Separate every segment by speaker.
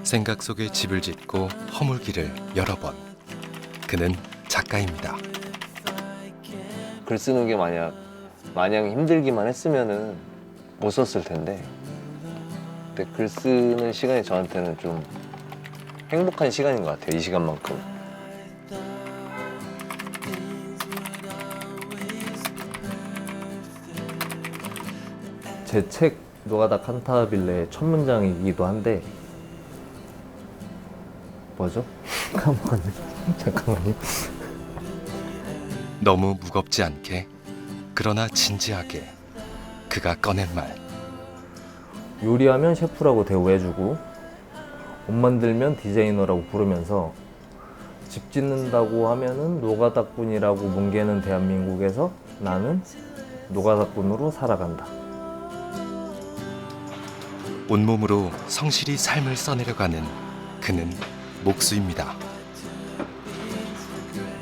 Speaker 1: 생각 속에 집을 짓고 허물기를 여러 번. 그는 작가입니다.
Speaker 2: 글 쓰는 게 마냥 힘들기만 했으면은 못 썼을 텐데. 근데 글 쓰는 시간이 저한테는 좀 행복한 시간인 것 같아요. 이 시간만큼.
Speaker 3: 제 책 노가다 칸타빌레의 첫 문장이기도 한데 뭐죠? 까먹었네. 잠깐만요.
Speaker 1: 너무 무겁지 않게 그러나 진지하게 그가 꺼낸 말.
Speaker 3: 요리하면 셰프라고 대우해주고 옷 만들면 디자이너라고 부르면서 집 짓는다고 하면은 노가다꾼이라고 뭉개는 대한민국에서 나는 노가다꾼으로 살아간다.
Speaker 1: 온몸으로 성실히 삶을 써내려가는 그는 목수입니다.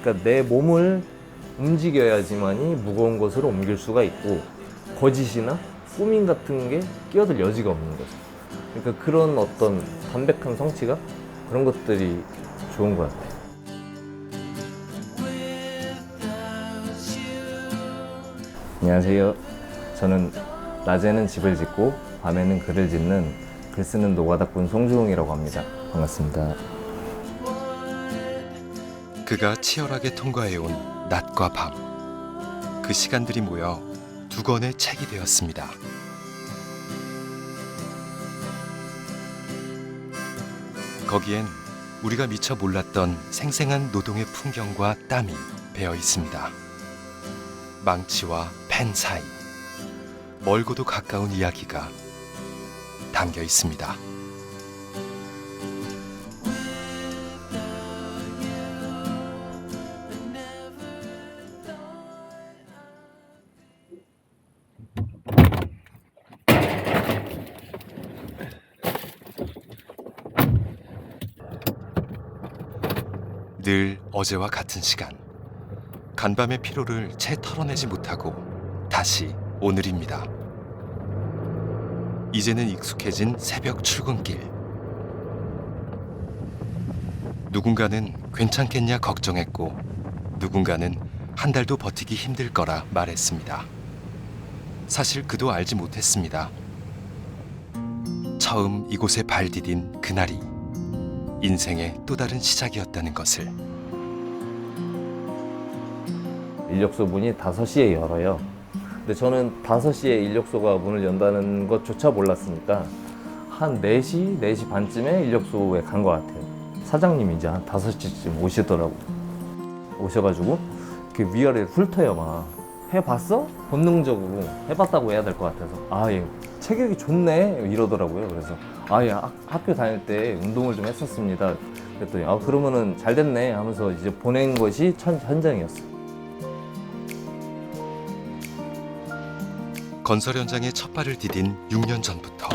Speaker 3: 그러니까 내 몸을 움직여야지만이 무거운 것을 옮길 수가 있고 거짓이나 꾸밈 같은 게 끼어들 여지가 없는 거죠. 그러니까 그런 어떤 담백한 성취감? 그런 것들이 좋은 것 같아요. 안녕하세요. 저는 낮에는 집을 짓고 밤에는 글을 짓는 글 쓰는 노가다꾼 송주웅이라고 합니다. 반갑습니다.
Speaker 1: 그가 치열하게 통과해온 낮과 밤. 그 시간들이 모여 두 권의 책이 되었습니다. 거기엔 우리가 미처 몰랐던 생생한 노동의 풍경과 땀이 배어 있습니다. 망치와 펜 사이, 멀고도 가까운 이야기가 담겨 있습니다. 늘 어제와 같은 시간. 간밤의 피로를 채 털어내지 못하고 다시 오늘입니다. 이제는 익숙해진 새벽 출근길. 누군가는 괜찮겠냐 걱정했고 누군가는 한 달도 버티기 힘들 거라 말했습니다. 사실 그도 알지 못했습니다. 처음 이곳에 발 디딘 그날이 인생의 또 다른 시작이었다는 것을.
Speaker 3: 인력소 문이 5시에 열어요. 근데 저는 5시에 인력소가 문을 연다는 것조차 몰랐으니까 한 4시, 4시 반쯤에 인력소에 간 것 같아요. 사장님이 이제 한 5시쯤 오시더라고. 오셔가지고 이렇게 위아래를 훑어요. 막 해봤어? 본능적으로 해봤다고 해야 될 것 같아서 아, 예, 체격이 좋네 이러더라고요. 그래서 아, 예, 학교 다닐 때 운동을 좀 했었습니다. 그랬더니 아, 그러면은 잘 됐네 하면서 이제 보낸 것이 현장이었어요.
Speaker 1: 건설 현장에 첫 발을 디딘 6년 전부터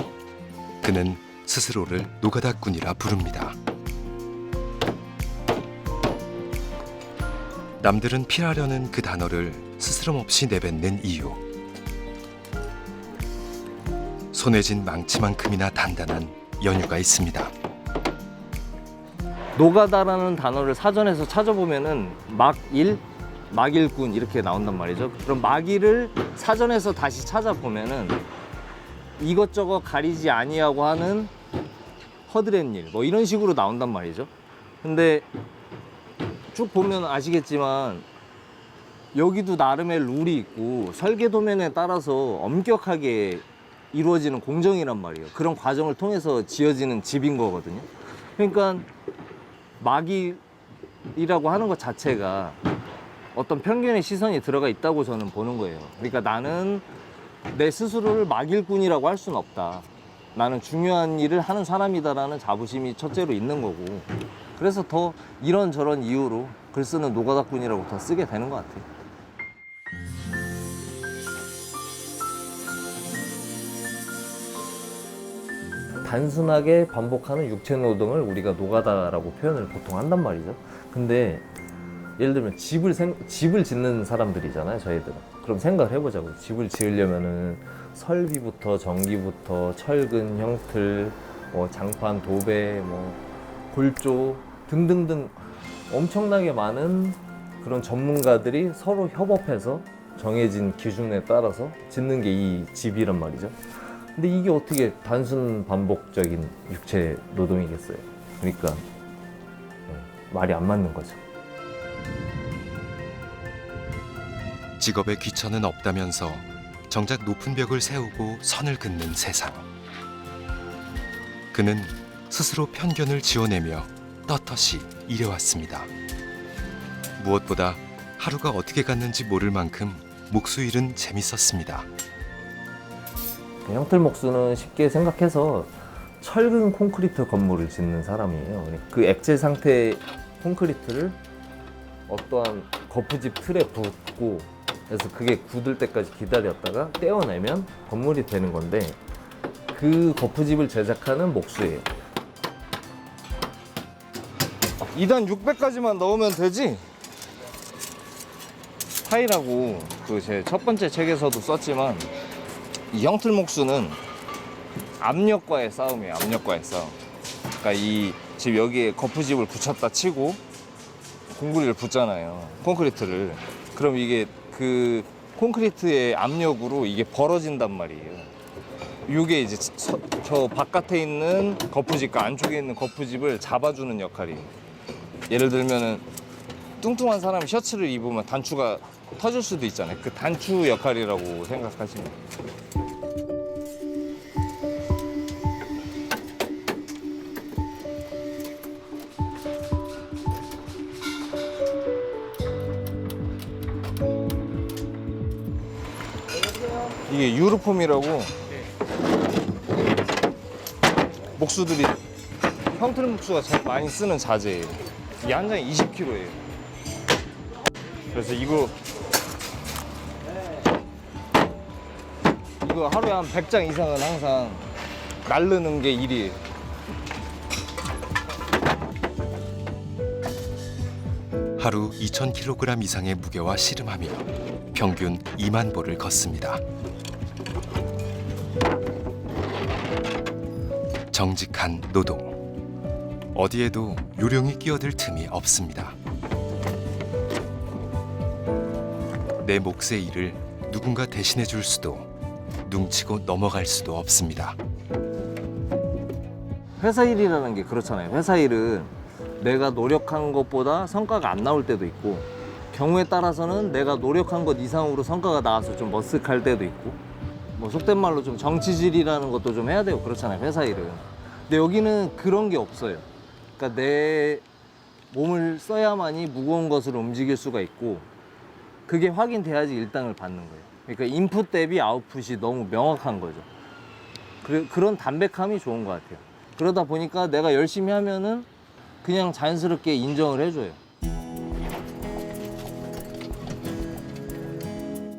Speaker 1: 그는 스스로를 노가다꾼이라 부릅니다. 남들은 피하려는 그 단어를 스스럼없이 내뱉는 이유. 손에 쥔 망치만큼이나 단단한 연유가 있습니다.
Speaker 3: 노가다라는 단어를 사전에서 찾아보면은 막일, 막일꾼 이렇게 나온단 말이죠. 그럼 막일을 사전에서 다시 찾아보면은 이것저것 가리지 아니하고 하는 허드렛 일, 뭐 이런 식으로 나온단 말이죠. 근데 쭉 보면 아시겠지만 여기도 나름의 룰이 있고 설계도면에 따라서 엄격하게 이루어지는 공정이란 말이에요. 그런 과정을 통해서 지어지는 집인 거거든요. 그러니까 막일이라고 하는 것 자체가 어떤 편견의 시선이 들어가 있다고 저는 보는 거예요. 그러니까 나는 내 스스로를 막일꾼이라고 할 수는 없다. 나는 중요한 일을 하는 사람이다라는 자부심이 첫째로 있는 거고, 그래서 더 이런저런 이유로 글 쓰는 노가다꾼이라고 더 쓰게 되는 것 같아요. 단순하게 반복하는 육체 노동을 우리가 노가다라고 표현을 보통 한단 말이죠. 근데 예를 들면 집을 짓는 사람들이잖아요, 저희들은. 그럼 생각을 해보자고요. 집을 지으려면은 설비부터 전기부터 철근, 형틀, 뭐 장판, 도배, 뭐 골조 등등등 엄청나게 많은 그런 전문가들이 서로 협업해서 정해진 기준에 따라서 짓는 게 이 집이란 말이죠. 근데 이게 어떻게 단순 반복적인 육체 노동이겠어요? 그러니까 말이 안 맞는 거죠.
Speaker 1: 직업에 귀천은 없다면서 정작 높은 벽을 세우고 선을 긋는 세상. 그는 스스로 편견을 지워내며 떳떳이 일해왔습니다. 무엇보다 하루가 어떻게 갔는지 모를 만큼 목수일은 재밌었습니다.
Speaker 3: 형틀목수는 쉽게 생각해서 철근 콘크리트 건물을 짓는 사람이에요. 그 액체 상태 콘크리트를 어떠한 거푸집 틀에 붓고 그래서 그게 굳을 때까지 기다렸다가 떼어내면 건물이 되는 건데 그 거푸집을 제작하는 목수예요.
Speaker 4: 2단 600까지만 넣으면 되지? 타일하고 그 제 첫 번째 책에서도 썼지만 이 형틀목수는 압력과의 싸움이에요. 압력과의 싸움. 그러니까 이 집 여기에 거푸집을 붙였다 치고 공구리를 붙잖아요. 콘크리트를. 그럼 이게 그 콘크리트의 압력으로 이게 벌어진단 말이에요. 이게 이제 저 바깥에 있는 거푸집과 안쪽에 있는 거푸집을 잡아주는 역할이에요. 예를 들면은 뚱뚱한 사람이 셔츠를 입으면 단추가 터질 수도 있잖아요. 그 단추 역할이라고 생각하시면 돼요. 이게 유로폼이라고 목수들이 형틀 목수가 제일 많이 쓰는 자재예요. 이게 한 장에 20kg예요. 그래서 이거 하루에 한 100장 이상은 항상 날르는 게 일이에요.
Speaker 1: 하루 2,000kg 이상의 무게와 씨름하며 평균 2만 보를 걷습니다. 정직한 노동. 어디에도 요령이 끼어들 틈이 없습니다. 내 몫의 일을 누군가 대신해 줄 수도 눈치고 넘어갈 수도 없습니다.
Speaker 2: 회사 일이라는 게 그렇잖아요. 회사 일은 내가 노력한 것보다 성과가 안 나올 때도 있고 경우에 따라서는 내가 노력한 것 이상으로 성과가 나와서 좀 머쓱할 때도 있고 뭐 속된 말로 좀 정치질이라는 것도 좀 해야 되고 그렇잖아요. 회사 일은. 근데 여기는 그런 게 없어요. 그러니까 내 몸을 써야만이 무거운 것을 움직일 수가 있고 그게 확인돼야지 일당을 받는 거예요. 그러니까 인풋 대비 아웃풋이 너무 명확한 거죠. 그런 담백함이 좋은 것 같아요. 그러다 보니까 내가 열심히 하면은 그냥 자연스럽게 인정을 해줘요.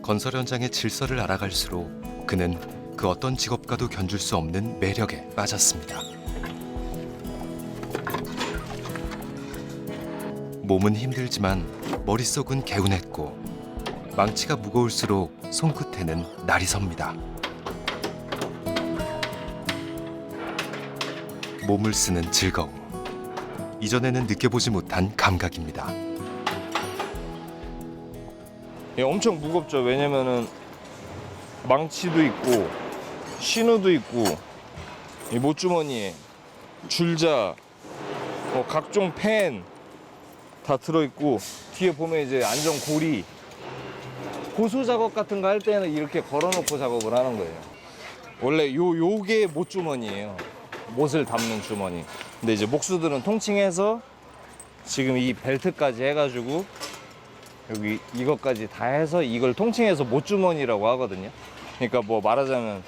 Speaker 1: 건설 현장의 질서를 알아갈수록 그는 그 어떤 직업과도 견줄 수 없는 매력에 빠졌습니다. 몸은 힘들지만 머릿속은 개운했고 망치가 무거울수록 손끝에는 날이 섭니다. 몸을 쓰는 즐거움. 이전에는 느껴보지 못한 감각입니다.
Speaker 4: 예, 엄청 무겁죠. 왜냐면은 망치도 있고 신호도 있고 이 못주머니에 줄자, 뭐 각종 펜 다 들어있고 뒤에 보면 이제 안전고리 고소 작업 같은 거 할 때는 이렇게 걸어놓고 작업을 하는 거예요. 원래 요게 못주머니예요. 못을 담는 주머니. 근데 이제 목수들은 통칭해서 지금 이 벨트까지 해가지고 여기 이것까지 다 해서 이걸 통칭해서 못주머니라고 하거든요. 그러니까 뭐 말하자면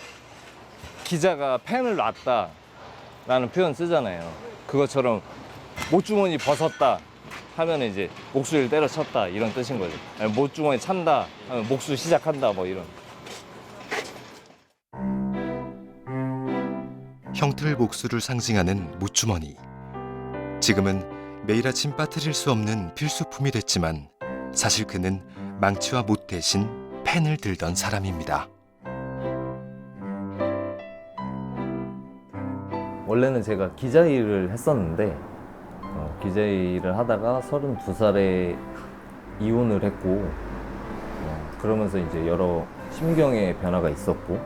Speaker 4: 기자가 펜을 놨다라는 표현 쓰잖아요. 그것처럼 못주머니 벗었다 하면 이제 목수를 때려쳤다 이런 뜻인 거죠. 아니, 못주머니 찬다 하면 목수 시작한다 뭐 이런.
Speaker 1: 형틀 목수를 상징하는 못주머니. 지금은 매일 아침 빠뜨릴 수 없는 필수품이 됐지만 사실 그는 망치와 못 대신 펜을 들던 사람입니다.
Speaker 3: 원래는 제가 기자 일을 했었는데 기자 일을 하다가 32살에 이혼을 했고 그러면서 이제 여러 심경의 변화가 있었고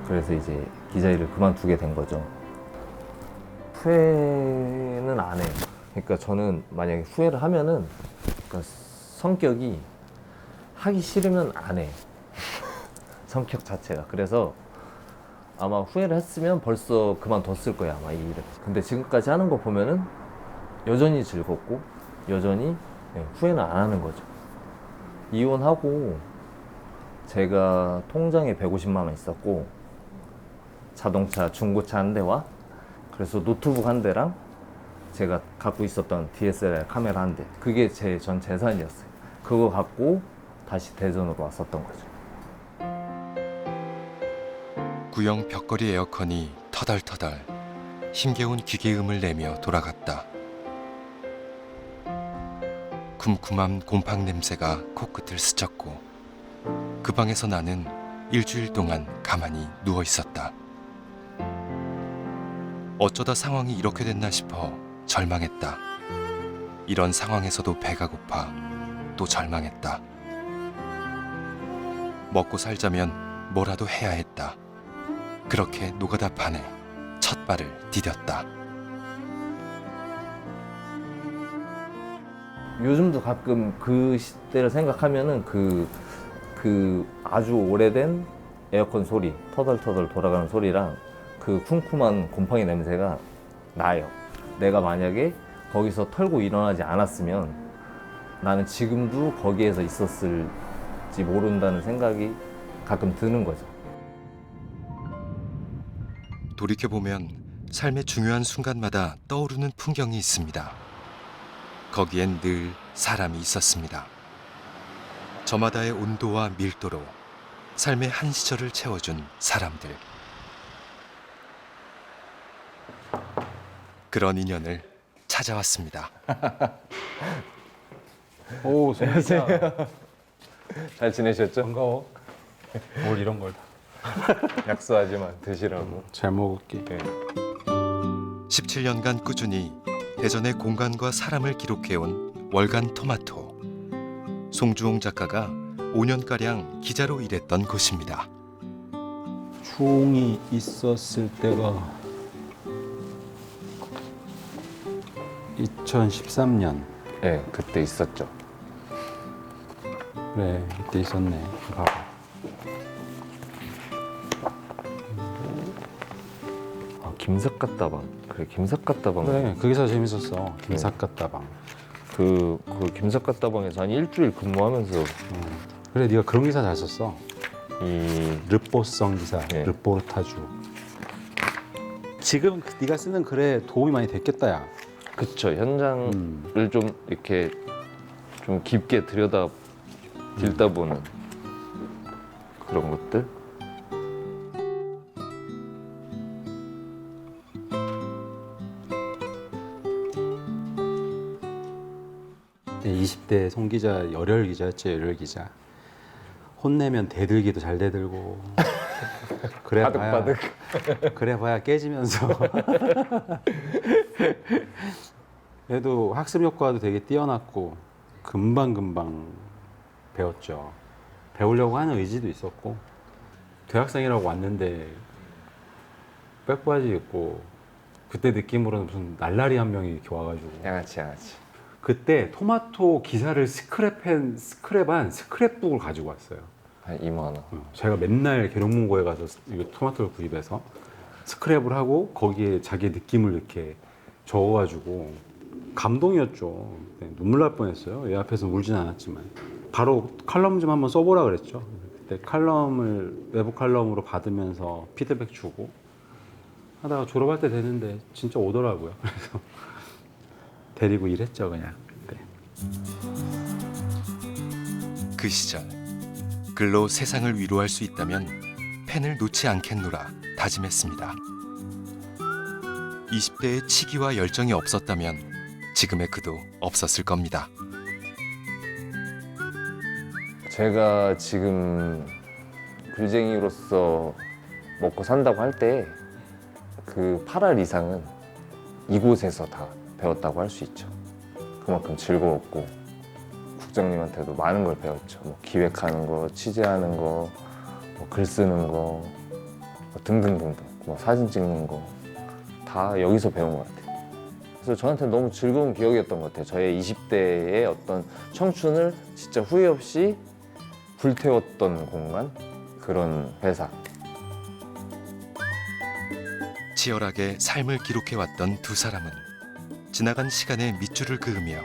Speaker 3: 그래서 이제 기자 일을 그만두게 된 거죠. 후회는 안 해요. 그러니까 저는 만약에 후회를 하면은 그러니까 성격이 하기 싫으면 안 해. 성격 자체가. 그래서 아마 후회를 했으면 벌써 그만뒀을 거야 아마 이 일을. 근데 지금까지 하는 거 보면은 여전히 즐겁고 여전히 후회는 안 하는 거죠. 이혼하고 제가 통장에 150만 원 있었고 자동차 중고차 한 대와 그래서 노트북 한 대랑 제가 갖고 있었던 DSLR 카메라 한 대, 그게 제 전 재산이었어요. 그거 갖고 다시 대전으로 왔었던 거죠.
Speaker 1: 구형 벽걸이 에어컨이 터덜터덜 힘겨운 기계음을 내며 돌아갔다. 쿰쿰한 곰팡 냄새가 코끝을 스쳤고 그 방에서 나는 일주일 동안 가만히 누워 있었다. 어쩌다 상황이 이렇게 됐나 싶어 절망했다. 이런 상황에서도 배가 고파 또 절망했다. 먹고 살자면 뭐라도 해야 했다. 그렇게 노가다 판에 첫 발을 디뎠다.
Speaker 3: 요즘도 가끔 그 시대를 생각하면은 그 아주 오래된 에어컨 소리, 터덜터덜 돌아가는 소리랑 그 쿰쿰한 곰팡이 냄새가 나요. 내가 만약에 거기서 털고 일어나지 않았으면 나는 지금도 거기에서 있었을지 모른다는 생각이 가끔 드는 거죠.
Speaker 1: 돌이켜보면 삶의 중요한 순간마다 떠오르는 풍경이 있습니다. 거기엔 늘 사람이 있었습니다. 저마다의 온도와 밀도로 삶의 한 시절을 채워준 사람들. 그런 인연을 찾아왔습니다.
Speaker 5: 오, 안녕하세요.
Speaker 3: 잘 지내셨죠?
Speaker 5: 반가워. 뭘 이런 걸.
Speaker 3: 약속하지만 드시라고.
Speaker 5: 잘 먹을게.
Speaker 1: 17년간 꾸준히 대전의 공간과 사람을 기록해온 월간 토마토. 송주홍 작가가 5년가량 기자로 일했던 곳입니다.
Speaker 5: 추웅이 있었을 때가 2013년.
Speaker 3: 네, 그때 있었죠.
Speaker 5: 그래, 이때 있었네. 봐봐.
Speaker 3: 김삿갓다방. 그래, 김삿갓다방.
Speaker 5: 그래, 그게 더 재밌었어. 김삿갓다방.
Speaker 3: 그 김삿갓다방에서 한 일주일 근무하면서
Speaker 5: 그래, 네가 그런 기사 잘 썼어.
Speaker 3: 이
Speaker 5: 르포성 기사,
Speaker 3: 네.
Speaker 5: 르포르타주. 지금 네가 쓰는 글에 도움이 많이 됐겠다, 야.
Speaker 3: 그쵸, 현장을 좀 이렇게 좀 깊게 들여다보는 그런 것들.
Speaker 5: 20대 송 기자, 열혈 기자였지, 열혈 기자. 혼내면 대들기도 잘 대들고. 그래 봐야, 그래 봐야 깨지면서. 그래도 학습 효과도 되게 뛰어났고 금방 배웠죠. 배우려고 하는 의지도 있었고. 대학생이라고 왔는데 백바지 입고 그때 느낌으로는 무슨 날라리 한 명이 이렇게 와가지고
Speaker 3: 양아치.
Speaker 5: 그때 토마토 기사를 스크랩한 스크랩북을 가지고 왔어요.
Speaker 3: 한 2만 원.
Speaker 5: 제가 맨날 계룡문고에 가서 이거 토마토를 구입해서 스크랩을 하고 거기에 자기의 느낌을 이렇게 적어가지고 감동이었죠. 네, 눈물 날 뻔했어요. 얘 앞에서 울진 않았지만 바로 칼럼 좀 한번 써보라 그랬죠. 그때 칼럼을 외부 칼럼으로 받으면서 피드백 주고 하다가 졸업할 때 되는데 진짜 오더라고요. 그래서 데리고 일했죠, 그냥. 네.
Speaker 1: 그 시절 글로 세상을 위로할 수 있다면 펜을 놓지 않겠노라 다짐했습니다. 20대의 치기와 열정이 없었다면 지금의 그도 없었을 겁니다.
Speaker 3: 제가 지금 글쟁이로서 먹고 산다고 할 때 그 8할 이상은 이곳에서 다 배웠다고 할 수 있죠. 그만큼 즐거웠고 국장님한테도 많은 걸 배웠죠. 뭐 기획하는 거, 취재하는 거, 뭐 글 쓰는 거, 뭐 등등등등, 뭐 사진 찍는 거 다 여기서 배운 것 같아요. 그래서 저한테 너무 즐거운 기억이었던 것 같아요. 저의 20대의 어떤 청춘을 진짜 후회 없이 불태웠던 공간, 그런 회사.
Speaker 1: 치열하게 삶을 기록해왔던 두 사람은 지나간 시간의 밑줄을 그으며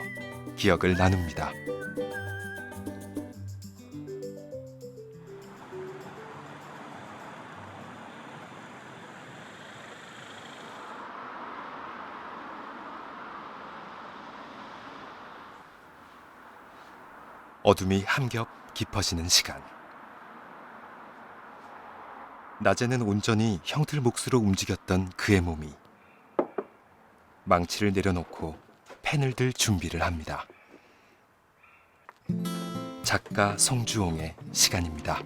Speaker 1: 기억을 나눕니다. 어둠이 한겹 깊어지는 시간. 낮에는 온전히 형틀 몫으로 움직였던 그의 몸이 망치를 내려놓고 펜을 들 준비를 합니다. 작가 송주홍의 시간입니다.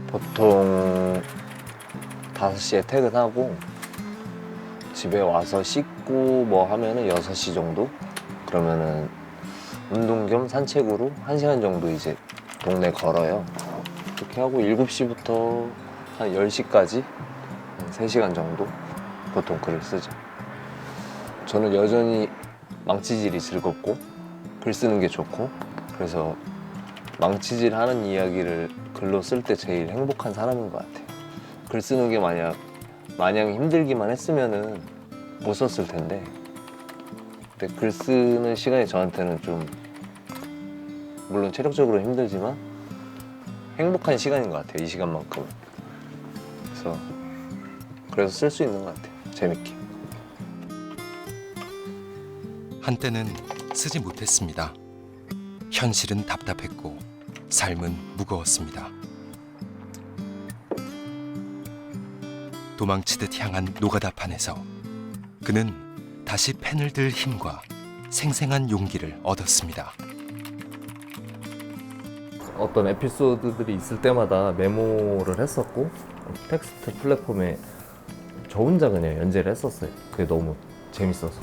Speaker 2: 보통 5시에 퇴근하고 집에 와서 씻고 뭐 하면은 6시 정도? 그러면은 운동 겸 산책으로 1시간 정도 이제 동네 걸어요. 그렇게 하고 7시부터 한 10시까지 3시간 정도 보통 글을 쓰죠. 저는 여전히 망치질이 즐겁고 글 쓰는 게 좋고, 그래서 망치질 하는 이야기를 글로 쓸 때 제일 행복한 사람인 것 같아요. 글 쓰는 게 마냥 힘들기만 했으면은 못 썼을 텐데, 근데 글 쓰는 시간이 저한테는 좀 물론 체력적으로 힘들지만 행복한 시간인 것 같아요. 이 시간만큼은. 그래서 쓸 수 있는 것 같아요. 재밌게.
Speaker 1: 한때는 쓰지 못했습니다. 현실은 답답했고 삶은 무거웠습니다. 도망치듯 향한 노가다판에서 그는 다시 펜을 들 힘과 생생한 용기를 얻었습니다.
Speaker 3: 어떤 에피소드들이 있을 때마다 메모를 했었고 텍스트 플랫폼에 저 혼자 그냥 연재를 했었어요. 그게 너무 재밌어서.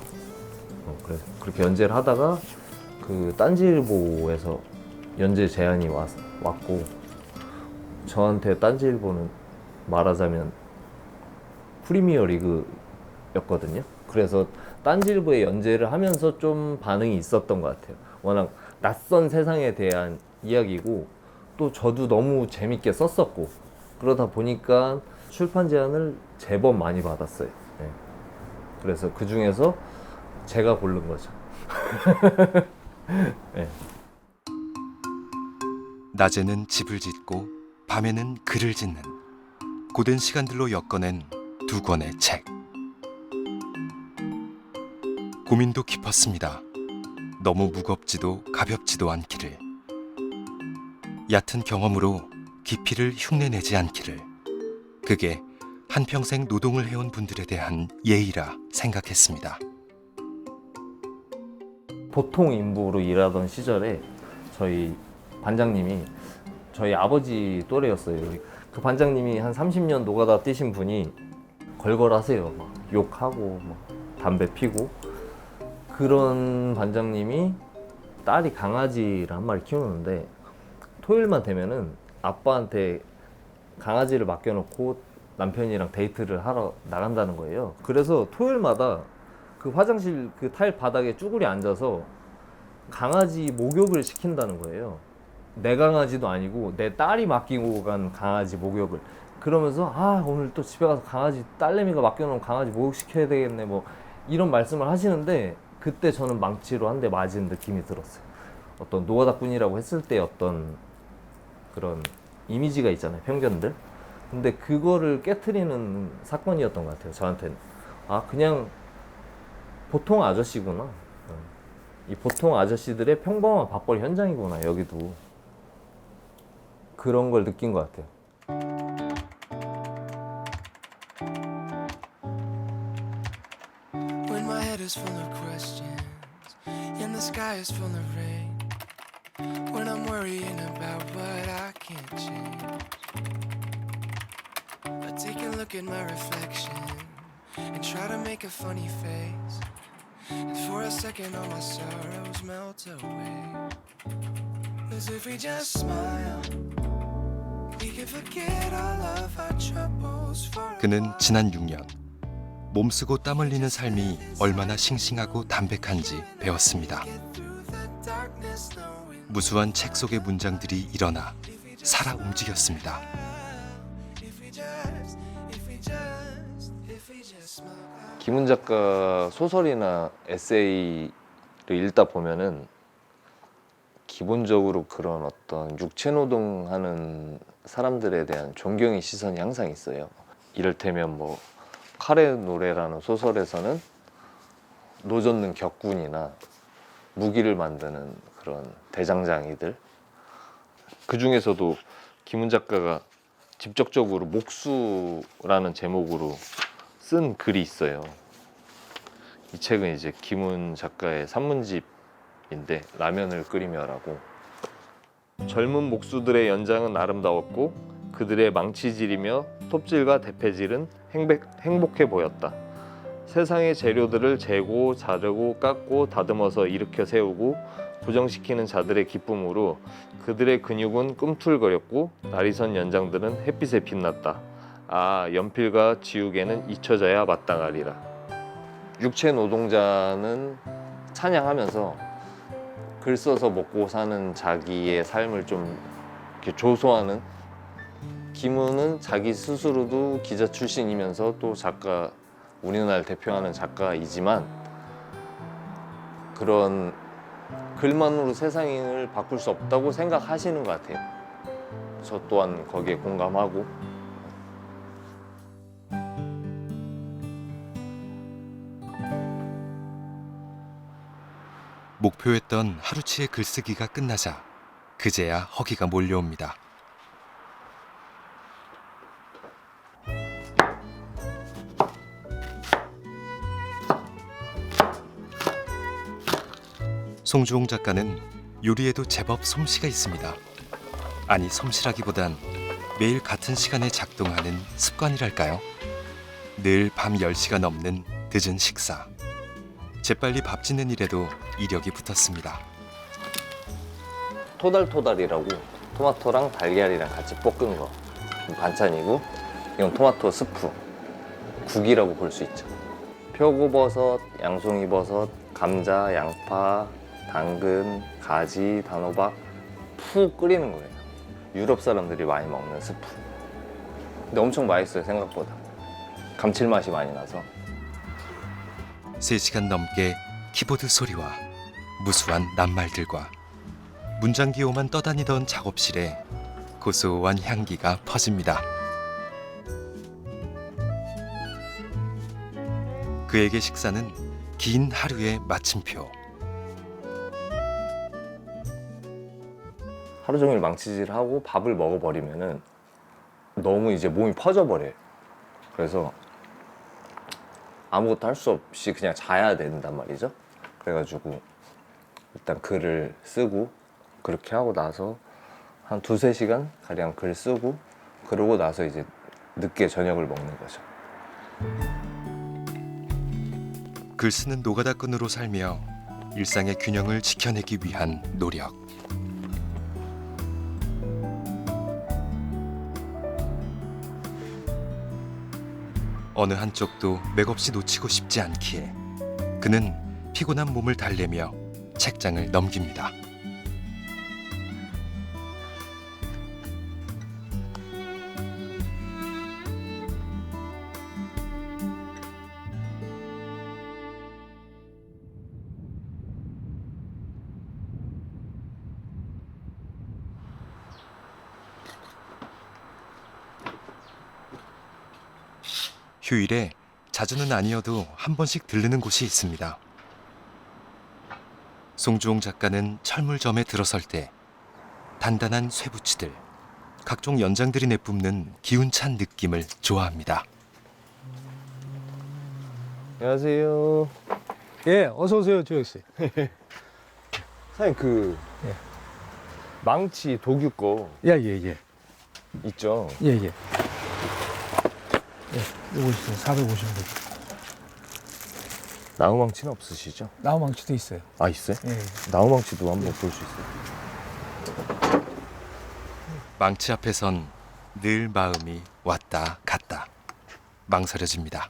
Speaker 3: 그래서 그렇게 연재를 하다가 그 딴지일보에서 연재 제안이 왔고, 저한테 딴지일보는 말하자면 프리미어 리그였거든요. 그래서 딴지일보에 연재를 하면서 좀 반응이 있었던 것 같아요. 워낙 낯선 세상에 대한 이야기고 또 저도 너무 재밌게 썼었고, 그러다 보니까 출판 제안을 제법 많이 받았어요. 네. 그래서 그 중에서 제가 고른 거죠. 네.
Speaker 1: 낮에는 집을 짓고 밤에는 글을 짓는 고된 시간들로 엮어낸 두 권의 책. 고민도 깊었습니다. 너무 무겁지도 가볍지도 않기를. 얕은 경험으로 깊이를 흉내내지 않기를. 그게 한평생 노동을 해온 분들에 대한 예의라 생각했습니다.
Speaker 3: 보통 인부로 일하던 시절에 저희 반장님이 저희 아버지 또래였어요. 그 반장님이 한 30년 노가다 뛰신 분이 걸걸하세요. 막 욕하고 막 담배 피고. 그런 반장님이 딸이 강아지를 한 마리 키우는데 토요일만 되면은 아빠한테 강아지를 맡겨놓고 남편이랑 데이트를 하러 나간다는 거예요. 그래서 토요일마다 그 화장실 그 타일 바닥에 쭈그리 앉아서 강아지 목욕을 시킨다는 거예요. 내 강아지도 아니고 내 딸이 맡기고 간 강아지 목욕을. 그러면서 오늘 또 집에 가서 강아지 딸내미가 맡겨놓은 강아지 목욕시켜야 되겠네 뭐 이런 말씀을 하시는데, 그때 저는 망치로 한 대 맞은 느낌이 들었어요. 어떤 노가다꾼이라고 했을 때 어떤 그런 이미지가 있잖아요, 편견들. 근데 그거를 깨트리는 사건이었던 것 같아요, 저한테는. 그냥 보통 아저씨구나. 이 보통 아저씨들의 평범한 밥벌이 현장이구나, 여기도. 그런 걸 느낀 것 같아요.
Speaker 6: When my head is full of questions and the sky is full of rain, when I'm worrying about look at my reflection and try to make a funny face. And for a second, all my sorrows melt away. As if we just smile, we can forget all of our troubles for a
Speaker 1: 그는
Speaker 6: while.
Speaker 1: 지난 6년 몸쓰고 땀 흘리는 삶이 얼마나 싱싱하고 담백한지 배웠습니다.
Speaker 6: Get through the darkness, knowing
Speaker 1: 무수한 책 속의 문장들이 일어나 살아 움직였습니다.
Speaker 6: if we just smile.
Speaker 2: 김훈 작가 소설이나 에세이를 읽다 보면은 기본적으로 그런 어떤 육체 노동하는 사람들에 대한 존경의 시선이 항상 있어요. 이를테면 뭐 칼의 노래라는 소설에서는 노젓는 격군이나 무기를 만드는 그런 대장장이들, 그 중에서도 김훈 작가가 직접적으로 목수라는 제목으로 쓴 글이 있어요. 이 책은 이제 김훈 작가의 산문집인데 라면을 끓이며라고. 젊은 목수들의 연장은 아름다웠고 그들의 망치질이며 톱질과 대패질은 행복해 보였다. 세상의 재료들을 재고 자르고 깎고 다듬어서 일으켜 세우고 고정시키는 자들의 기쁨으로 그들의 근육은 꿈틀거렸고 나리선 연장들은 햇빛에 빛났다. 아, 연필과 지우개는 잊혀져야 마땅하리라. 육체 노동자는 찬양하면서 글 써서 먹고 사는 자기의 삶을 좀 이렇게 조소하는, 김훈은 자기 스스로도 기자 출신이면서 또 작가, 우리나라를 대표하는 작가이지만 그런 글만으로 세상을 바꿀 수 없다고 생각하시는 것 같아요. 저 또한 거기에 공감하고.
Speaker 1: 목표했던 하루치의 글쓰기가 끝나자 그제야 허기가 몰려옵니다. 송주홍 작가는 요리에도 제법 솜씨가 있습니다. 아니, 솜씨라기보단 매일 같은 시간에 작동하는 습관이랄까요? 늘 밤 10시가 넘는 늦은 식사. 재빨리 밥 짓는 일에도 이력이 붙었습니다.
Speaker 2: 토달토달이라고 토마토랑 달걀이랑 같이 볶은 거 반찬이고, 이건 토마토 스프, 국이라고 볼 수 있죠. 표고버섯, 양송이버섯, 감자, 양파, 당근, 가지, 단호박 푹 끓이는 거예요. 유럽 사람들이 많이 먹는 스프. 근데 엄청 맛있어요, 생각보다. 감칠맛이 많이 나서.
Speaker 1: 3시간 넘게 키보드 소리와 무수한 낱말들과 문장기호만 떠다니던 작업실에 고소한 향기가 퍼집니다. 그에게 식사는 긴 하루의 마침표.
Speaker 2: 하루 종일 망치질하고 밥을 먹어버리면은 너무 이제 몸이 퍼져버려요. 그래서 아무것도 할 수 없이 그냥 자야 된단 말이죠. 그래가지고 일단 글을 쓰고, 그렇게 하고 나서 한 2-3시간 가량 글 쓰고, 그러고 나서 이제 늦게 저녁을 먹는 거죠.
Speaker 1: 글 쓰는 노가다꾼으로 살며 일상의 균형을 지켜내기 위한 노력. 어느 한쪽도 맥없이 놓치고 싶지 않기에 그는 피곤한 몸을 달래며 책장을 넘깁니다. 휴일에 자주는 아니어도 한 번씩 들르는 곳이 있습니다. 송주홍 작가는 철물점에 들어설 때 단단한 쇠붙이들, 각종 연장들이 내뿜는 기운찬 느낌을 좋아합니다.
Speaker 2: 안녕하세요.
Speaker 7: 예, 어서 오세요, 조혁 씨.
Speaker 2: 사장님, 그 망치 도규 거
Speaker 7: 예, 예, 예,
Speaker 2: 있죠?
Speaker 7: 예, 예. 요거 있어요. 450개.
Speaker 4: 나무망치는 없으시죠?
Speaker 7: 나무망치도 있어요.
Speaker 4: 아, 있어요?
Speaker 7: 예.
Speaker 4: 나무망치도 한번 볼 수 있어요.
Speaker 1: 망치 앞에선 늘 마음이 왔다 갔다 망설여집니다.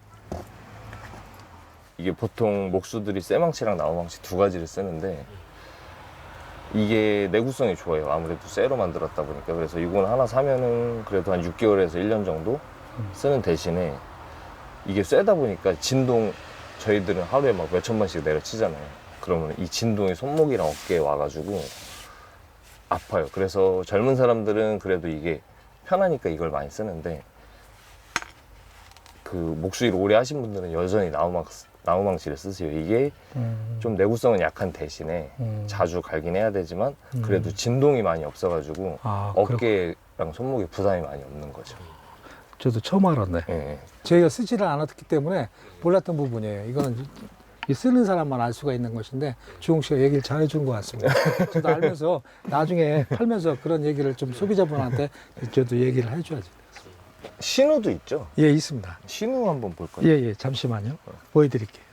Speaker 4: 이게 보통 목수들이 쇠망치랑 나무망치 두 가지를 쓰는데 이게 내구성이 좋아요. 아무래도 쇠로 만들었다 보니까. 그래서 이건 하나 사면은 그래도 한 6개월에서 1년 정도 쓰는 대신에 이게 쇠다 보니까 진동, 저희들은 하루에 막 몇천만씩 내려치잖아요. 그러면 이 진동이 손목이랑 어깨에 와가지고 아파요. 그래서 젊은 사람들은 그래도 이게 편하니까 이걸 많이 쓰는데 그 목수일 오래 하신 분들은 여전히 나무망치를 쓰세요. 이게 좀 내구성은 약한 대신에 자주 갈긴 해야 되지만 그래도 진동이 많이 없어가지고
Speaker 7: 아,
Speaker 4: 어깨랑 손목에 부담이 많이 없는 거죠.
Speaker 7: 저도 처음 알았네.
Speaker 4: 예.
Speaker 7: 저희가 쓰지를 않았기 때문에 몰랐던 부분이에요. 이거는 이 쓰는 사람만 알 수가 있는 것인데 주홍 씨가 얘기를 잘 해준 것 같습니다. 저도 알면서 나중에 팔면서 그런 얘기를 좀 소비자분한테 저도 얘기를 해줘야지.
Speaker 4: 신우도 있죠?
Speaker 7: 예, 있습니다.
Speaker 4: 신우 한번 볼까요?
Speaker 7: 예, 예, 잠시만요. 보여드릴게요.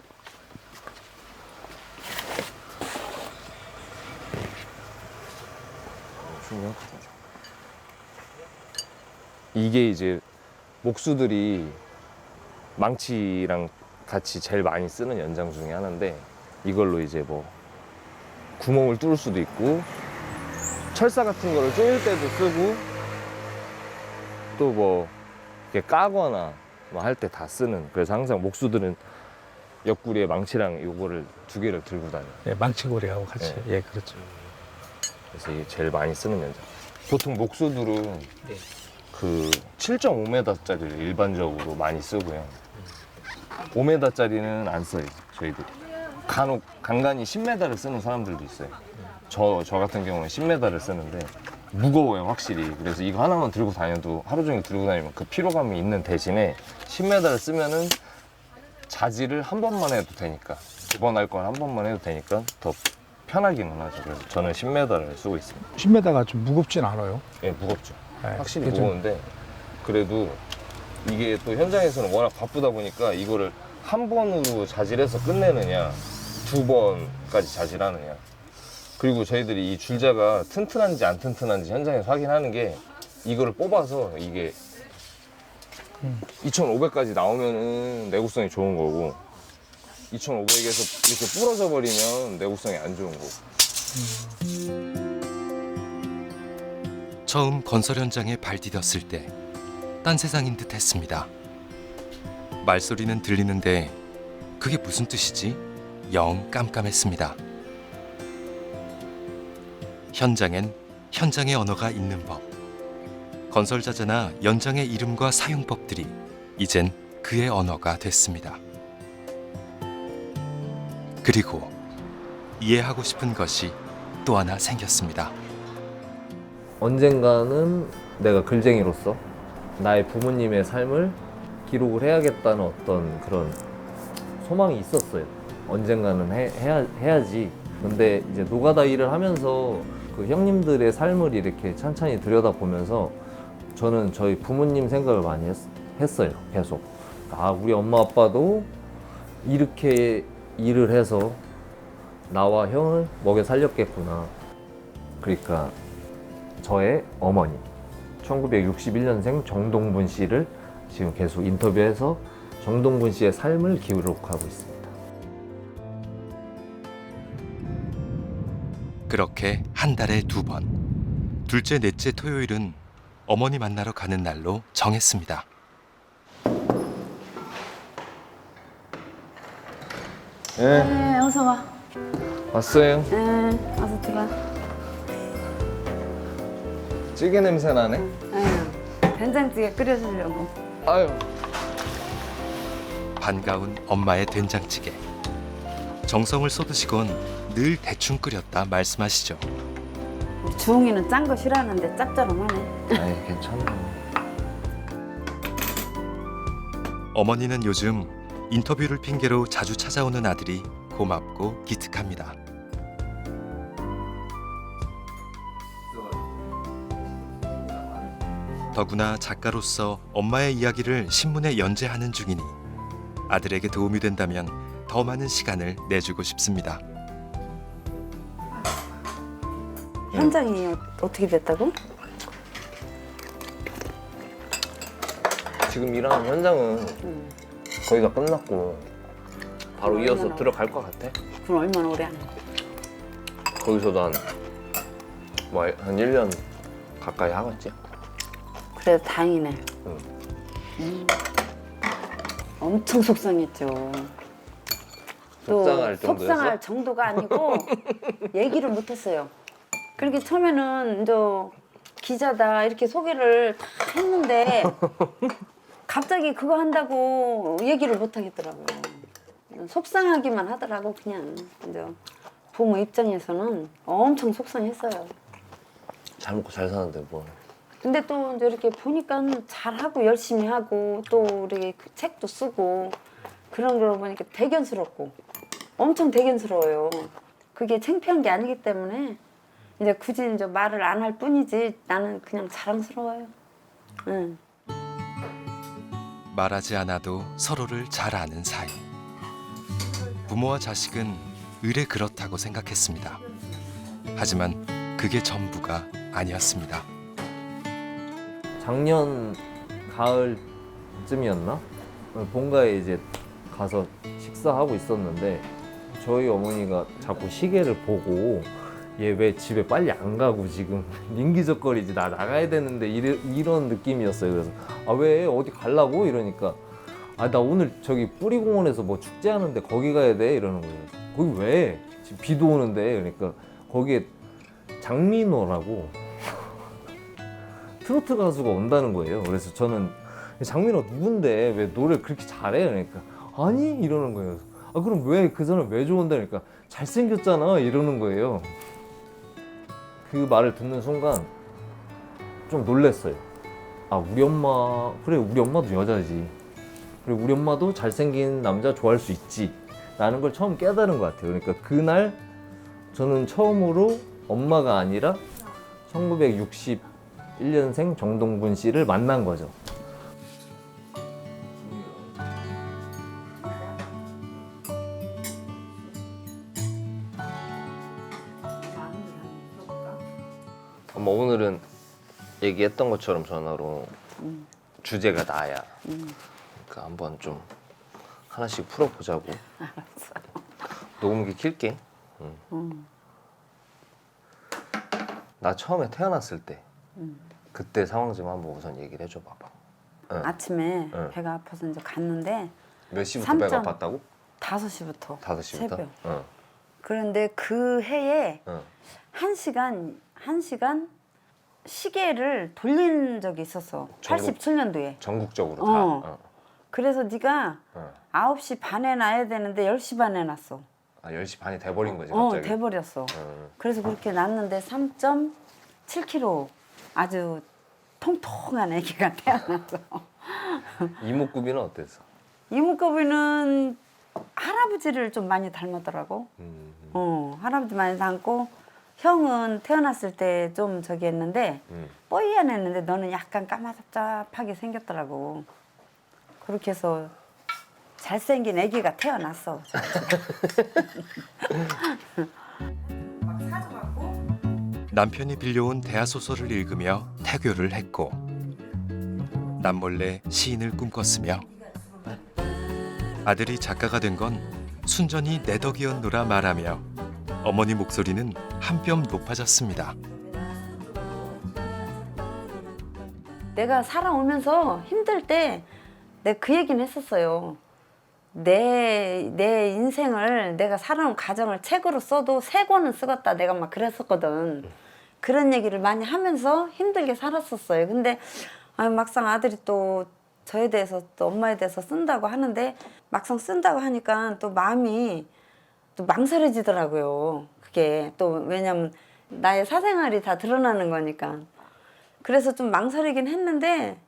Speaker 4: 이게 이제 목수들이 망치랑 같이 제일 많이 쓰는 연장 중에 하나인데 이걸로 이제 뭐 구멍을 뚫을 수도 있고 철사 같은 거를 조일 때도 쓰고 또 뭐 이렇게 까거나 뭐 할 때 다 쓰는. 그래서 항상 목수들은 옆구리에 망치랑 요거를 두 개를 들고 다녀요.
Speaker 7: 예, 망치고리하고 같이.
Speaker 4: 네.
Speaker 7: 예, 그렇죠.
Speaker 4: 그래서 이게 제일 많이 쓰는 연장. 보통 목수들은 그 7.5m짜리를 일반적으로 많이 쓰고요. 5m짜리는 안 써요, 저희들이. 간혹 간간히 10m를 쓰는 사람들도 있어요. 저 같은 경우는 10m를 쓰는데 무거워요, 확실히. 그래서 이거 하나만 들고 다녀도 하루 종일 들고 다니면 그 피로감이 있는 대신에 10m를 쓰면은 자질을 한 번만 해도 되니까, 두 번 할 걸 한 번만 해도 되니까 더 편하기는 하죠. 그래서 저는 10m를 쓰고 있습니다.
Speaker 7: 10m가 좀 무겁진 않아요.
Speaker 4: 예, 무겁죠.
Speaker 7: 네,
Speaker 4: 확실히
Speaker 7: 그게 좀-
Speaker 4: 무거운데 그래도 이게 또 현장에서는 워낙 바쁘다 보니까 이거를 한 번으로 자질해서 끝내느냐 두 번까지 자질하느냐, 그리고 저희들이 이 줄자가 튼튼한지 안 튼튼한지 현장에서 확인하는 게 이거를 뽑아서 이게 2500까지 나오면은 내구성이 좋은 거고 2500에서 이렇게 부러져 버리면 내구성이 안 좋은 거고.
Speaker 1: 처음 건설 현장에 발 디뎠을 때 딴 세상인 듯 했습니다. 말소리는 들리는데 그게 무슨 뜻이지? 영 깜깜했습니다. 현장엔 현장의 언어가 있는 법. 건설자재나 연장의 이름과 사용법들이 이젠 그의 언어가 됐습니다. 그리고 이해하고 싶은 것이 또 하나 생겼습니다.
Speaker 3: 언젠가는 내가 글쟁이로서 나의 부모님의 삶을 기록을 해야겠다는 어떤 그런 소망이 있었어요. 언젠가는 해야지. 근데 이제 노가다 일을 하면서 그 형님들의 삶을 이렇게 찬찬히 들여다보면서 저는 저희 부모님 생각을 많이 했어요. 계속. 아, 우리 엄마 아빠도 이렇게 일을 해서 나와 형을 먹여 살렸겠구나. 그러니까 저의 어머니 1961년생 정동분 씨를 지금 계속 인터뷰해서 정동분 씨의 삶을 기록하고 있습니다.
Speaker 1: 그렇게 한 달에 2번, 둘째, 넷째 토요일은 어머니 만나러 가는 날로 정했습니다.
Speaker 8: 네, 어서 와.
Speaker 4: 왔어요?
Speaker 8: 네, 어서 들어와.
Speaker 4: 찌개 냄새 나네?
Speaker 8: 네, 된장찌개 끓여주려고.
Speaker 4: 아유.
Speaker 1: 반가운 엄마의 된장찌개. 정성을 쏟으시곤 늘 대충 끓였다 말씀하시죠.
Speaker 8: 우리 주웅이는 짠 거 싫어하는데 짭짤하네.
Speaker 4: 아이, 괜찮아.
Speaker 1: 어머니는 요즘 인터뷰를 핑계로 자주 찾아오는 아들이 고맙고 기특합니다. 더구나 작가로서 엄마의 이야기를 신문에 연재하는 중이니 아들에게 도움이 된다면 더 많은 시간을 내주고 싶습니다.
Speaker 8: 현장이 어떻게 됐다고?
Speaker 3: 지금 일하는 현장은 거의 다 끝났고 바로 이어서
Speaker 8: 얼마나
Speaker 3: 들어갈 것 같아.
Speaker 8: 그럼 얼마나 오래 하는 거야?
Speaker 3: 거기서도 한 1년 가까이 하겠지.
Speaker 8: 그래도 다행이네.
Speaker 3: 응.
Speaker 8: 엄청 속상했죠. 또
Speaker 3: 속상할 정도였어?
Speaker 8: 속상할 정도가 아니고 얘기를 못했어요. 그렇게 처음에는 이제 기자다 이렇게 소개를 다 했는데 갑자기 그거 한다고 얘기를 못 하겠더라고요. 속상하기만 하더라고. 그냥 이제 부모 입장에서는 엄청 속상했어요.
Speaker 3: 잘 먹고 잘 사는데 뭐.
Speaker 8: 근데 또 이제 이렇게 보니까 잘하고 열심히 하고 또 우리 그 책도 쓰고 그런 걸 보니까 대견스럽고 엄청 대견스러워요. 그게 창피한 게 아니기 때문에 이제 굳이 이제 말을 안 할 뿐이지 나는 그냥 자랑스러워요. 응.
Speaker 1: 말하지 않아도 서로를 잘 아는 사이. 부모와 자식은 의례 그렇다고 생각했습니다. 하지만 그게 전부가 아니었습니다.
Speaker 3: 작년 가을쯤이었나? 본가에 이제 가서 식사하고 있었는데 저희 어머니가 자꾸 시계를 보고 얘 왜 집에 빨리 안 가고 지금 민기적거리지 나 나가야 되는데 이런 느낌이었어요. 그래서 아 왜 어디 가려고 이러니까 아 나 오늘 저기 뿌리공원에서 뭐 축제하는데 거기 가야 돼 이러는 거예요. 거기 왜? 지금 비도 오는데 그러니까 거기에 장민호라고 트로트 가수가 온다는 거예요. 그래서 저는 장민호 누군데 왜 노래를 그렇게 잘해? 그러니까 아니 이러는 거예요. 아 그럼 왜 그 사람 왜 좋아한다? 그러니까 잘생겼잖아 이러는 거예요. 그 말을 듣는 순간 좀 놀랬어요. 아 우리 엄마 그래 우리 엄마도 여자지. 그리고 우리 엄마도 잘생긴 남자 좋아할 수 있지 라는 걸 처음 깨달은 것 같아요. 그러니까 그날 저는 처음으로 엄마가 아니라 1961년생 정동분 씨를 만난 거죠. 엄마 오늘은 얘기했던 것처럼 전화로 주제가 나야. 그러니까 한번 좀 하나씩 풀어보자고.
Speaker 8: 알았어.
Speaker 3: 녹음기 킬게. 나 처음에 태어났을 때 그때 상황 좀 한번 우선 얘기를 해줘 봐봐. 응.
Speaker 8: 아침에
Speaker 3: 응.
Speaker 8: 배가 아파서 이제 갔는데
Speaker 3: 몇 시부터
Speaker 8: 삼
Speaker 3: 배가
Speaker 8: 점.
Speaker 3: 아팠다고?
Speaker 8: 5시부터
Speaker 3: 5시부터?
Speaker 8: 새벽.
Speaker 3: 응.
Speaker 8: 그런데 그 해에
Speaker 3: 응.
Speaker 8: 1시간 시계를 돌린 적이 있었어.
Speaker 3: 전국-
Speaker 8: 87년도에.
Speaker 3: 전국적으로
Speaker 8: 어.
Speaker 3: 다.
Speaker 8: 그래서 네가
Speaker 3: 응.
Speaker 8: 9시 반에 놔야 되는데 10시 반에 놨어.
Speaker 3: 아 10시 반이 돼버린 거지 갑자기?
Speaker 8: 돼버렸어.
Speaker 3: 응.
Speaker 8: 그래서 그렇게 놨는데 3.7kg 아주 통통한 아기가 태어났어.
Speaker 3: 이목구비는 어땠어?
Speaker 8: 이목구비는 할아버지를 좀 많이 닮았더라고. 할아버지 많이 닮고 형은 태어났을 때 좀 저기 했는데 뽀얀했는데 너는 약간 까마잡잡하게 생겼더라고. 그렇게 해서 잘생긴 아기가 태어났어.
Speaker 1: 남편이 빌려온 대하소설을 읽으며 태교를 했고 남몰래 시인을 꿈꿨으며 아들이 작가가 된 건 순전히 내 덕이었노라 말하며 어머니 목소리는 한 뼘 높아졌습니다.
Speaker 8: 내가 살아오면서 힘들 때 내가 그 얘기는 했었어요. 내 인생을 내가 살아온 가정을 책으로 써도 3권은 쓰겠다. 내가 막 그랬었거든. 그런 얘기를 많이 하면서 힘들게 살았었어요. 근데 막상 아들이 또 저에 대해서 또 엄마에 대해서 쓴다고 하는데 막상 쓴다고 하니까 또 마음이 또 망설여지더라고요. 그게 또 왜냐면 나의 사생활이 다 드러나는 거니까. 그래서 좀 망설이긴 했는데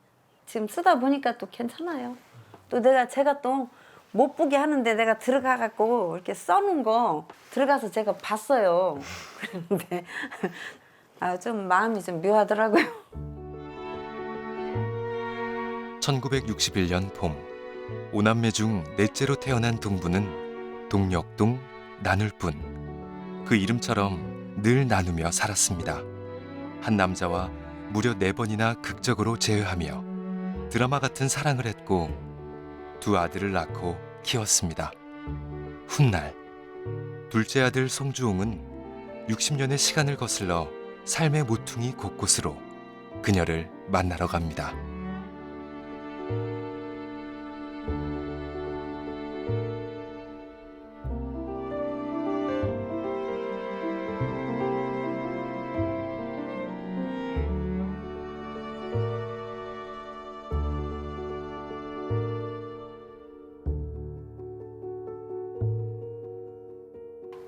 Speaker 8: 지금 쓰다 보니까 또 괜찮아요. 또 제가 또 못 보게 하는데 내가 들어가 갖고 이렇게 써놓은 거 들어가서 제가 봤어요. 그런데 좀 마음이 좀 묘하더라고요.
Speaker 1: 1961년 봄, 5남매 중 넷째로 태어난 동부는 동력동 나눌뿐. 그 이름처럼 늘 나누며 살았습니다. 한 남자와 무려 4번이나 극적으로 재회하며 드라마 같은 사랑을 했고 두 아들을 낳고 키웠습니다. 훗날 둘째 아들 송주홍은 60년의 시간을 거슬러 삶의 모퉁이 곳곳으로 그녀를 만나러 갑니다.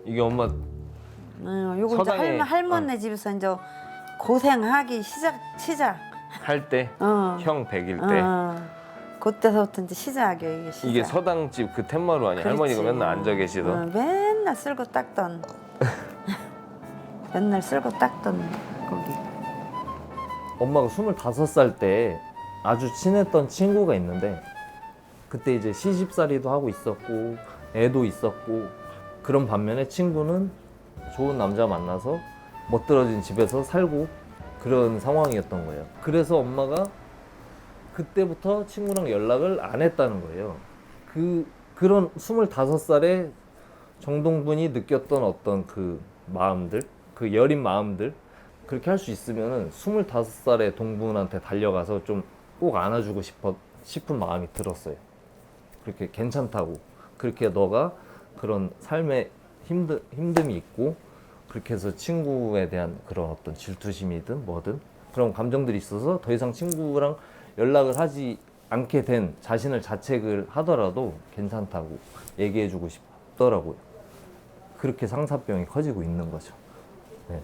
Speaker 3: 이게 엄마
Speaker 8: 요거 이제
Speaker 3: 서당에-
Speaker 8: 할머니 집에서 이제 고생하기 시작.
Speaker 3: 할 때,
Speaker 8: 어.
Speaker 3: 형 100일 때
Speaker 8: 그때서부터 이제 시작이에요. 이게 시작.
Speaker 3: 이게 서당집 그 텐마루 아니야?
Speaker 8: 그렇지.
Speaker 3: 할머니가 맨날 앉아 계시던.
Speaker 8: 맨날 쓸고 닦던. 맨날 쓸고 닦던 거기.
Speaker 3: 엄마가 25살 때 아주 친했던 친구가 있는데 그때 이제 시집살이도 하고 있었고 애도 있었고 그런 반면에 친구는 좋은 남자 만나서 멋들어진 집에서 살고 그런 상황이었던 거예요. 그래서 엄마가 그때부터 친구랑 연락을 안 했다는 거예요. 그런 25살에 정동분이 느꼈던 어떤 그 마음들, 그 여린 마음들, 그렇게 할 수 있으면은 25살의 동분한테 달려가서 좀 꼭 안아주고 싶은 마음이 들었어요. 그렇게 괜찮다고. 그렇게 너가 그런 삶에 힘듦이 있고 그렇게 해서 친구에 대한 그런 어떤 질투심이든 뭐든 그런 감정들이 있어서 더 이상 친구랑 연락을 하지 않게 된 자신을 자책을 하더라도 괜찮다고 얘기해주고 싶더라고요. 그렇게 상사병이 커지고 있는 거죠. 네.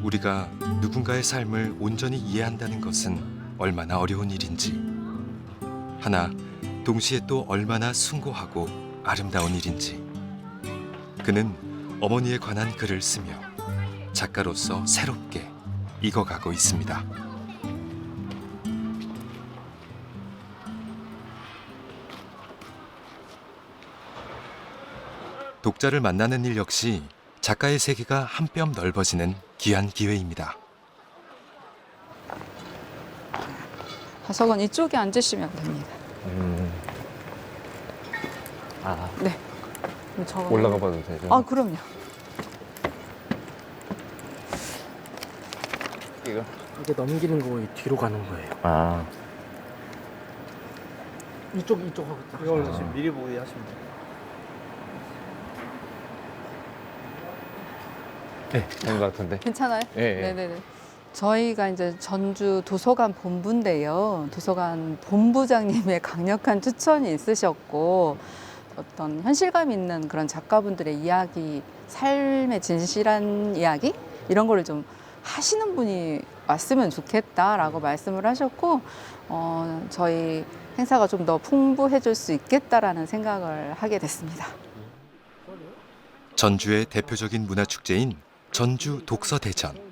Speaker 1: 우리가 누군가의 삶을 온전히 이해한다는 것은 얼마나 어려운 일인지, 하나 동시에 또 얼마나 숭고하고 아름다운 일인지. 그는 어머니에 관한 글을 쓰며 작가로서 새롭게 익어가고 있습니다. 독자를 만나는 일 역시 작가의 세계가 한 뼘 넓어지는 귀한 기회입니다.
Speaker 9: 좌석은 이쪽에 앉으시면 됩니다.
Speaker 3: 아,
Speaker 9: 네. 그럼 저
Speaker 3: 올라가 봐도 되죠?
Speaker 9: 아, 그럼요.
Speaker 3: 이거?
Speaker 10: 이게 넘기는 거 뒤로 가는 거예요.
Speaker 3: 아,
Speaker 10: 이쪽하고 딱.
Speaker 2: 이걸 지금 미리 보기 하시면 돼요.
Speaker 3: 네, 된 것 같은데.
Speaker 9: 괜찮아요?
Speaker 3: 예, 예.
Speaker 9: 네네네. 저희가 이제 전주 도서관 본부인데요. 도서관 본부장님의 강력한 추천이 있으셨고 어떤 현실감 있는 그런 작가분들의 이야기, 삶의 진실한 이야기 이런 거를 좀 하시는 분이 왔으면 좋겠다라고 말씀을 하셨고 저희 행사가 좀 더 풍부해질 수 있겠다라는 생각을 하게 됐습니다.
Speaker 1: 전주의 대표적인 문화축제인 전주 독서대전.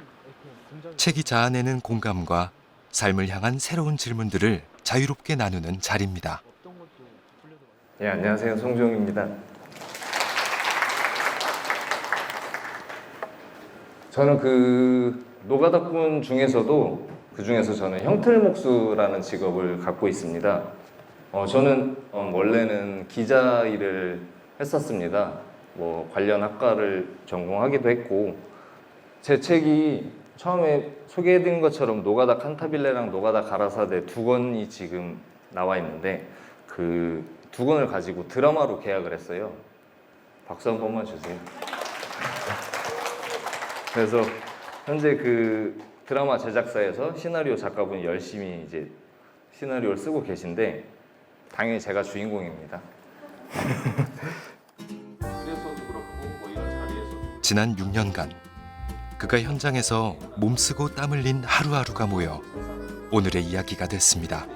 Speaker 1: 책이 자아내는 공감과 삶을 향한 새로운 질문들을 자유롭게 나누는 자리입니다.
Speaker 3: 예, 안녕하세요. 송주홍입니다. 저는 그 노가다꾼 중에서도 그 중에서 저는 형틀목수라는 직업을 갖고 있습니다. 저는 원래는 기자 일을 했었습니다. 뭐 관련 학과를 전공하기도 했고 제 책이 처음에 소개해드린 것처럼 노가다 칸타빌레랑 노가다 가라사대 2권이 지금 나와 있는데 그 2권을 가지고 드라마로 계약을 했어요. 박수 한 번만 주세요. 그래서 현재 그 드라마 제작사에서 시나리오 작가분이 열심히 이제 시나리오를 쓰고 계신데 당연히 제가 주인공입니다.
Speaker 1: 지난 6년간 그가 현장에서 몸쓰고 땀 흘린 하루하루가 모여 오늘의 이야기가 됐습니다.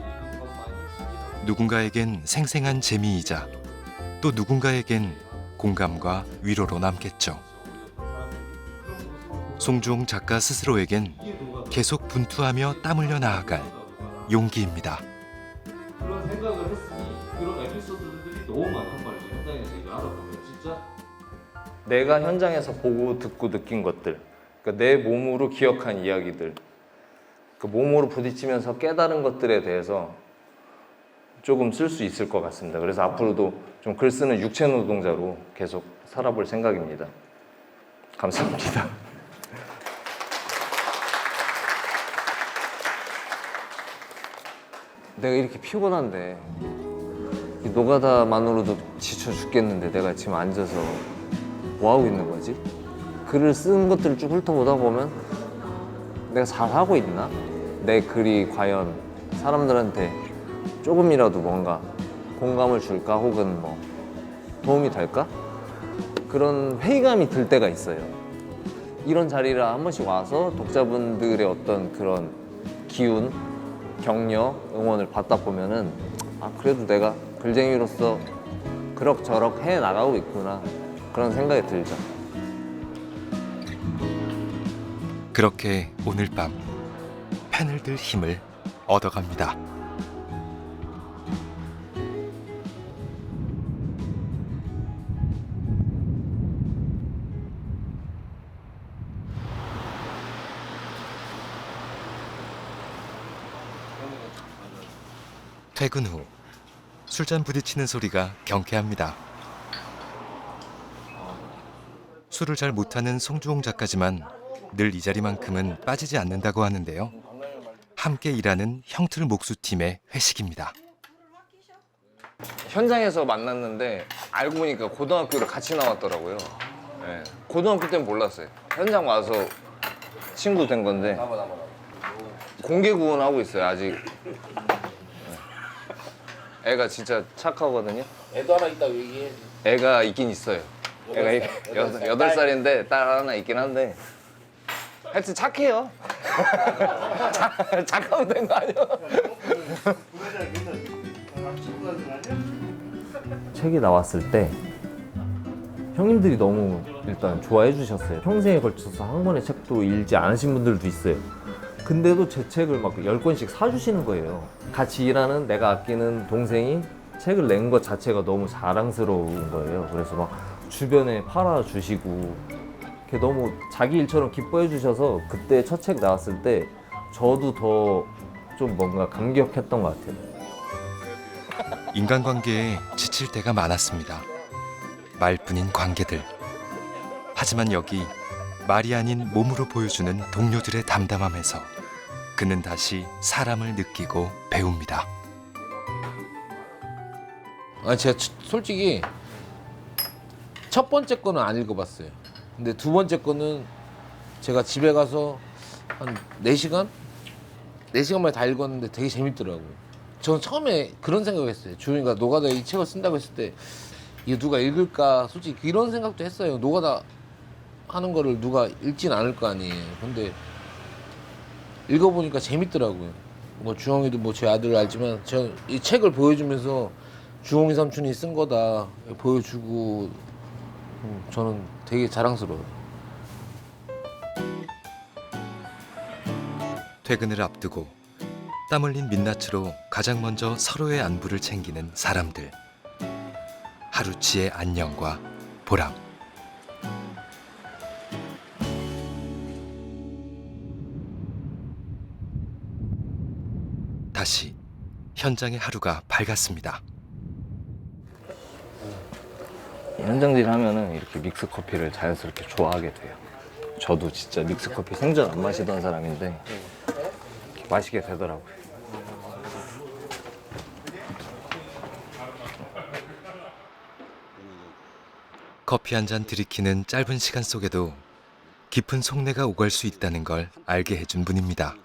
Speaker 1: 누군가에겐 생생한 재미이자 또 누군가에겐 공감과 위로로 남겠죠. 송주홍 작가 스스로에겐 계속 분투하며 땀 흘려 나아갈 용기입니다.
Speaker 3: 그런 생각을 했으니 그런 에피소드들이 너무 많단 말이죠. 현장에서 이제 하다 보면 진짜 내가 현장에서 보고 듣고 느낀 것들, 그러니까 내 몸으로 기억한 이야기들, 그 몸으로 부딪히면서 깨달은 것들에 대해서 조금 쓸 수 있을 것 같습니다. 그래서 앞으로도 좀 글 쓰는 육체 노동자로 계속 살아볼 생각입니다. 감사합니다.
Speaker 2: 내가 이렇게 피곤한데 이 노가다만으로도 지쳐 죽겠는데 내가 지금 앉아서 뭐 하고 있는 거지? 글을 쓴 것들을 쭉 훑어보다 보면 내가 잘하고 있나? 내 글이 과연 사람들한테 조금이라도 뭔가 공감을 줄까? 혹은 뭐 도움이 될까? 그런 회의감이 들 때가 있어요. 이런 자리를 한 번씩 와서 독자분들의 어떤 그런 기운, 격려, 응원을 받다 보면은 아 그래도 내가 글쟁이로서 그럭저럭 해 나가고 있구나 그런 생각이 들죠.
Speaker 1: 그렇게 오늘 밤 펜을 들 힘을 얻어갑니다. 퇴근 후 술잔 부딪히는 소리가 경쾌합니다. 술을 잘 못하는 송주홍 작가지만 늘 이 자리만큼은 빠지지 않는다고 하는데요. 함께 일하는 형틀 목수팀의 회식입니다.
Speaker 2: 현장에서 만났는데 알고 보니까 고등학교를 같이 나왔더라고요. 네. 고등학교 때는 몰랐어요. 현장 와서 친구 된 건데 공개 구원하고 있어요 아직. 애가 진짜 착하거든요.
Speaker 10: 애도 하나 있다고 얘기해.
Speaker 2: 애가 있긴 있어요. 애가 8살인데 딸 하나 있긴 한데 하여튼 착해요. 착하면 된 거 아니야? 책이 나왔을 때 형님들이 너무 일단 좋아해 주셨어요. 평생에 걸쳐서 한 권의 책도 읽지 않으신 분들도 있어요. 근데도 제 책을 막 10권씩 사주시는 거예요. 같이 일하는 내가 아끼는 동생이 책을 낸 것 자체가 너무 자랑스러운 거예요. 그래서 막 주변에 팔아주시고 이렇게 너무 자기 일처럼 기뻐해 주셔서 그때 첫 책 나왔을 때 저도 더 좀 뭔가 감격했던 것 같아요.
Speaker 1: 인간관계에 지칠 때가 많았습니다. 말뿐인 관계들. 하지만 여기 말이 아닌 몸으로 보여주는 동료들의 담담함에서 그는 다시 사람을 느끼고 배웁니다.
Speaker 10: 제가 솔직히 첫 번째 거는 안 읽어봤어요. 근데 두 번째 거는 제가 집에 가서 한 4시간? 4시간 만에 다 읽었는데 되게 재밌더라고요. 저는 처음에 그런 생각을 했어요. 주인이가 노가다 이 책을 쓴다고 했을 때 이거 누가 읽을까? 솔직히 이런 생각도 했어요. 노가다 하는 거를 누가 읽진 않을 거 아니에요. 근데 읽어보니까 재밌더라고요. 뭐 주홍이도 뭐 제 아들을 알지만 저 이 책을 보여주면서 주홍이 삼촌이 쓴 거다 보여주고 저는 되게 자랑스러워요.
Speaker 1: 퇴근을 앞두고 땀 흘린 민낯으로 가장 먼저 서로의 안부를 챙기는 사람들. 하루치의 안녕과 보람. 다시 현장의 하루가 밝았습니다.
Speaker 2: 현장질 하면은 이렇게 믹스 커피를 자연스럽게 좋아하게 돼요. 저도 진짜 믹스 커피 생전 안 마시던 사람인데 마시게 되더라고요.
Speaker 1: 커피 한 잔 들이키는 짧은 시간 속에도 깊은 속내가 오갈 수 있다는 걸 알게 해준 분입니다.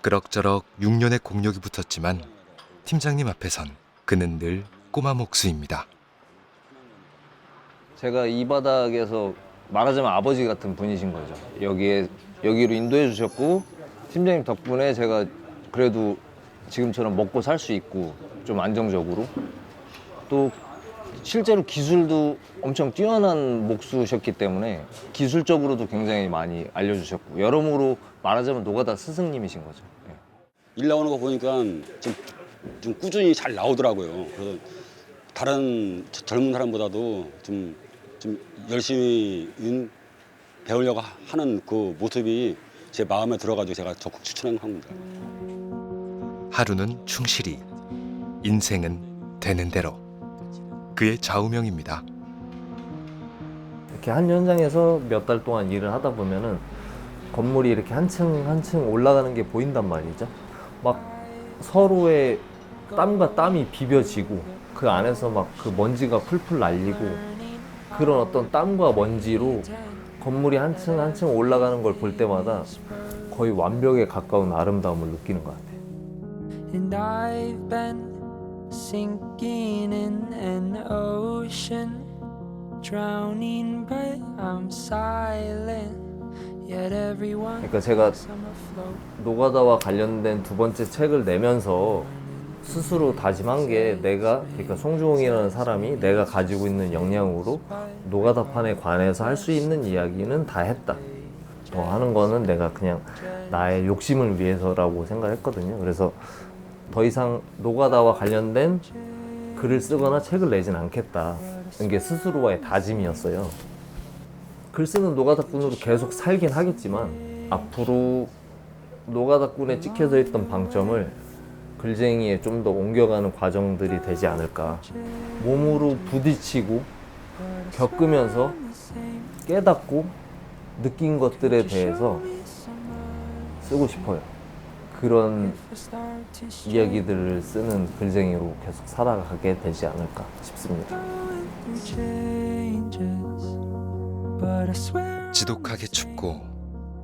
Speaker 1: 그럭저럭 6년의 공력이 붙었지만 팀장님 앞에선 그는 늘 꼬마 목수입니다.
Speaker 2: 제가 이 바닥에서 말하자면 아버지 같은 분이신 거죠. 여기로 인도해 주셨고 팀장님 덕분에 제가 그래도 지금처럼 먹고 살 수 있고 좀 안정적으로 또 실제로 기술도 엄청 뛰어난 목수셨기 때문에 기술적으로도 굉장히 많이 알려주셨고 여러모로 말하자면 노가다 스승님이신 거죠.
Speaker 11: 일 나오는 거 보니까 좀 꾸준히 잘 나오더라고요. 그래서 다른 젊은 사람보다도 좀 열심히 배우려고 하는 그 모습이 제 마음에 들어가지고 제가 적극 추천한 겁니다.
Speaker 1: 하루는 충실히, 인생은 되는 대로. 그의 좌우명입니다.
Speaker 3: 이렇게 한 현장에서 몇 달 동안 일을 하다 보면은 건물이 이렇게 한 층 한 층 올라가는 게 보인단 말이죠. 막 서로의 땀과 땀이 비벼지고 그 안에서 막 그 먼지가 풀풀 날리고 그런 어떤 땀과 먼지로 건물이 한 층 한 층 올라가는 걸 볼 때마다 거의 완벽에 가까운 아름다움을 느끼는 것 같아요.
Speaker 6: And I've been sinking in an ocean, drowning but I'm silent. Yet everyone
Speaker 3: 그러니까 제가
Speaker 6: thinks I'm afloat.
Speaker 3: 노가다와 관련된 두 번째 책을 내면서 스스로 다짐한 게 그러니까 송주홍이라는 사람이 내가 가지고 있는 역량으로 노가다판에 관해서 할 수 있는 이야기는 다 했다. 더 하는 거는 내가 그냥 나의 욕심을 위해서라고 생각했거든요. 그래서 더 이상 노가다와 관련된 글을 쓰거나 책을 내진 않겠다. 이게 스스로와의 다짐이었어요. 글 쓰는 노가다꾼으로 계속 살긴 하겠지만 앞으로 노가다꾼에 찍혀져 있던 방점을 글쟁이에 좀 더 옮겨가는 과정들이 되지 않을까. 몸으로 부딪히고 겪으면서 깨닫고 느낀 것들에 대해서 쓰고 싶어요. 그런 이야기들을 쓰는 글쟁이로 계속 살아가게 되지 않을까 싶습니다.
Speaker 1: 지독하게 춥고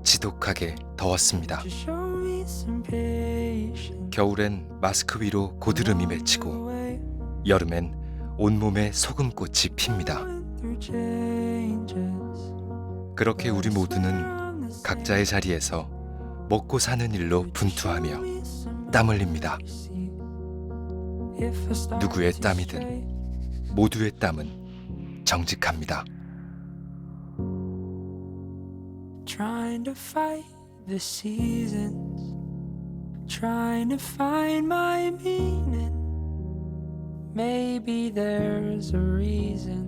Speaker 1: 지독하게 더웠습니다. 겨울엔 마스크 위로 고드름이 맺히고 여름엔 온몸에 소금꽃이 핍니다. 그렇게 우리 모두는 각자의 자리에서 먹고 사는 일로 분투하며 땀 흘립니다. 누구의 땀이든 모두의 땀은 정직합니다.
Speaker 6: Trying to fight the seasons, trying to find my meaning. Maybe there's a reason